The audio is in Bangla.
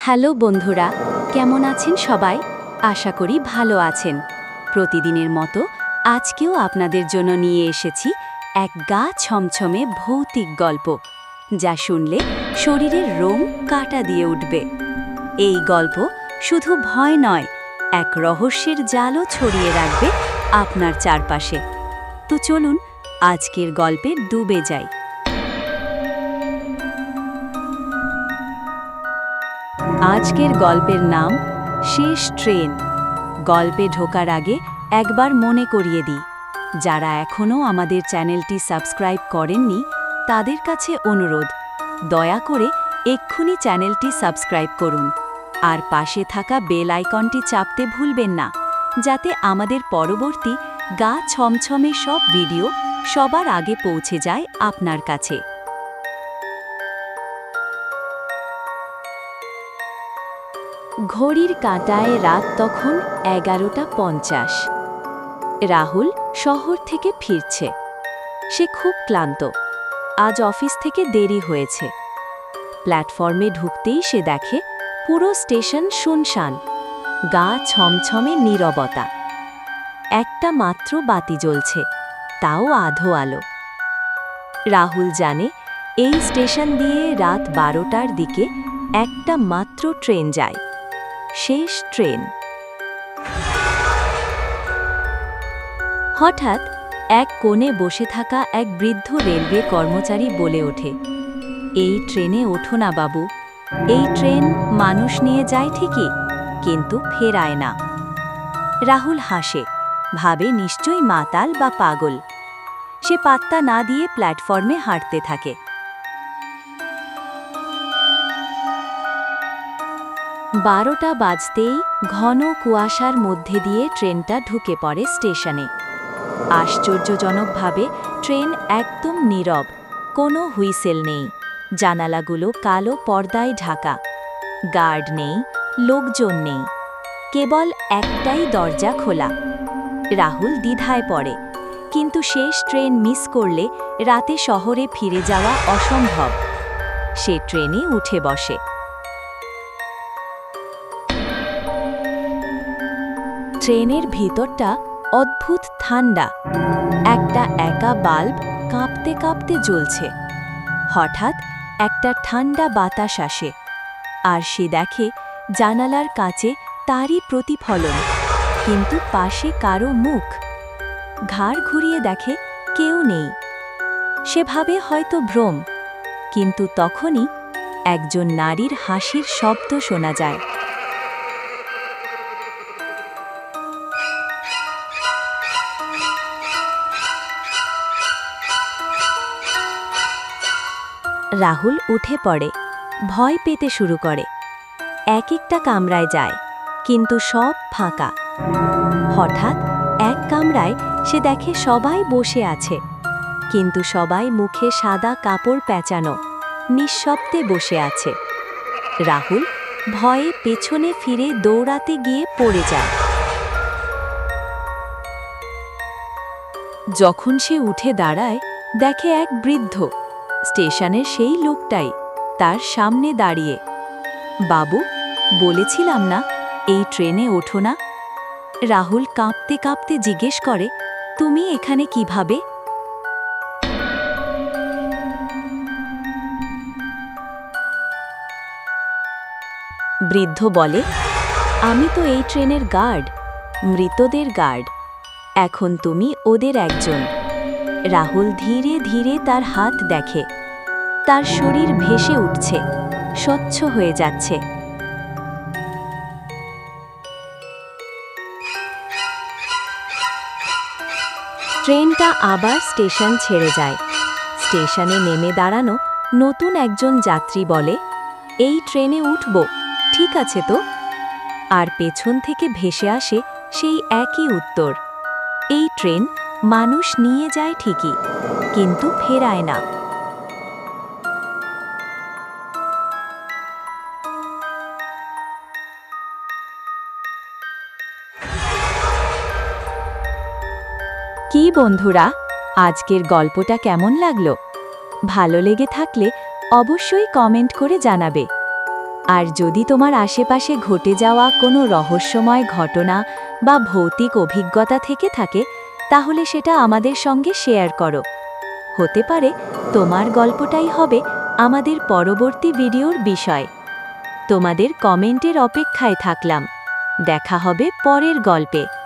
হ্যালো বন্ধুরা, কেমন আছেন সবাই? আশা করি ভালো আছেন। প্রতিদিনের মতো আজকেও আপনাদের জন্য নিয়ে এসেছি এক গা ছমছমে ভৌতিক গল্প, যা শুনলে শরীরের রোম কাঁটা দিয়ে উঠবে। এই গল্প শুধু ভয় নয়, এক রহস্যের জালও ছড়িয়ে রাখবে আপনার চারপাশে। তো চলুন আজকের গল্পে ডুবে যাই। আজকের গল্পের নাম শেষ ট্রেন। গল্পে ঢোকার আগে একবার মনে করিয়ে দিই, যারা এখনও আমাদের চ্যানেলটি সাবস্ক্রাইব করেননি তাদের কাছে অনুরোধ, দয়া করে এক্ষুনি চ্যানেলটি সাবস্ক্রাইব করুন আর পাশে থাকা বেল আইকনটি চাপতে ভুলবেন না, যাতে আমাদের পরবর্তী গা ছমছমে সব ভিডিও সবার আগে পৌঁছে যায় আপনার কাছে। ঘড়ির কাঁটায় রাত তখন 11:50। রাহুল শহর থেকে ফিরছে। সে খুব ক্লান্ত। আজ অফিস থেকে দেরি হয়েছে। প্ল্যাটফর্মে ঢুকতেই সে দেখে পুরো স্টেশন শুনশান, গা ছমছমে নীরবতা। একটা মাত্র বাতি জ্বলছে, তাও আধো আলো। রাহুল জানে এই স্টেশন দিয়ে রাত 12টার দিকে একটা মাত্র ট্রেন যায়, শেষ ট্রেন। হঠাৎ এক কোণে বসে থাকা এক বৃদ্ধ রেলওয়ে কর্মচারী বলে ওঠে, এই ট্রেনে ওঠো না বাবু, এই ট্রেন মানুষ নিয়ে যায় ঠিকই, কিন্তু ফেরায় না। রাহুল হাসে, ভাবে নিশ্চয়ই মাতাল বা পাগল। সে পাত্তা না দিয়ে প্ল্যাটফর্মে হাঁটতে থাকে। 12টা বাজতেই ঘন কুয়াশার মধ্যে দিয়ে ট্রেনটা ঢুকে পড়ে স্টেশনে। আশ্চর্যজনকভাবে ট্রেন একদম নীরব, কোনো হুইসেল নেই, জানালাগুলো কালো পর্দায় ঢাকা। গার্ড নেই, লোকজন নেই, কেবল একটাই দরজা খোলা। রাহুল দ্বিধায় পড়ে, কিন্তু শেষ ট্রেন মিস করলে রাতে শহরে ফিরে যাওয়া অসম্ভব। সে ট্রেনে উঠে বসে। ট্রেনের ভিতরটা অদ্ভুত ঠান্ডা। একটা একা বাল্ব কাঁপতে কাঁপতে জ্বলছে। হঠাৎ একটা ঠান্ডা বাতাস আসে, আর সে দেখে জানালার কাছে তারই প্রতিফলন, কিন্তু পাশে কারো মুখ। ঘাড় ঘুরিয়ে দেখে কেউ নেই। সে ভাবে হয়তো ভ্রম, কিন্তু তখনই একজন নারীর হাসির শব্দ শোনা যায়। রাহুল উঠে পড়ে, ভয় পেতে শুরু করে। এক একটা কামরায় যায়, কিন্তু সব ফাঁকা। হঠাৎ এক কামরায় সে দেখে সবাই বসে আছে, কিন্তু সবাই মুখে সাদা কাপড় পেঁচানো, নিঃশব্দে বসে আছে। রাহুল ভয়ে পেছনে ফিরে দৌড়াতে গিয়ে পড়ে যায়। যখন সে উঠে দাঁড়ায়, দেখে এক বৃদ্ধ, স্টেশনের সেই লোকটাই, তার সামনে দাঁড়িয়ে। বাবু, বলেছিলাম না এই ট্রেনে ওঠো না? রাহুল কাঁপতে কাঁপতে জিজ্ঞেস করে, তুমি এখানে কিভাবে? বৃদ্ধ বলে, আমি তো এই ট্রেনের গার্ড, মৃতদের গার্ড। এখন তুমি ওদের একজন। রাহুল ধীরে ধীরে তার হাত দেখে। তার শরীর ভেসে উঠছে, স্বচ্ছ হয়ে যাচ্ছে। ট্রেনটা আবার স্টেশন ছেড়ে যায়। স্টেশনে নেমে দাঁড়ানো নতুন একজন যাত্রী বলে, এই ট্রেনে উঠব, ঠিক আছে তো? আর পেছন থেকে ভেসে আসে সেই একই উত্তর, এই ট্রেন মানুষ নিয়ে যায় ঠিকই, কিন্তু ফেরায় না। কি বন্ধুরা, আজকের গল্পটা কেমন লাগলো? ভালো লেগে থাকলে অবশ্যই কমেন্ট করে জানাবে। আর যদি তোমার আশেপাশে ঘটে যাওয়া কোনো রহস্যময় ঘটনা বা ভৌতিক অভিজ্ঞতা থেকে থাকে তাহলে সেটা আমাদের সঙ্গে শেয়ার করো। হতে পারে তোমার গল্পটাই হবে আমাদের পরবর্তী ভিডিওর বিষয়। তোমাদের কমেন্টের অপেক্ষায় থাকলাম। দেখা হবে পরের গল্পে।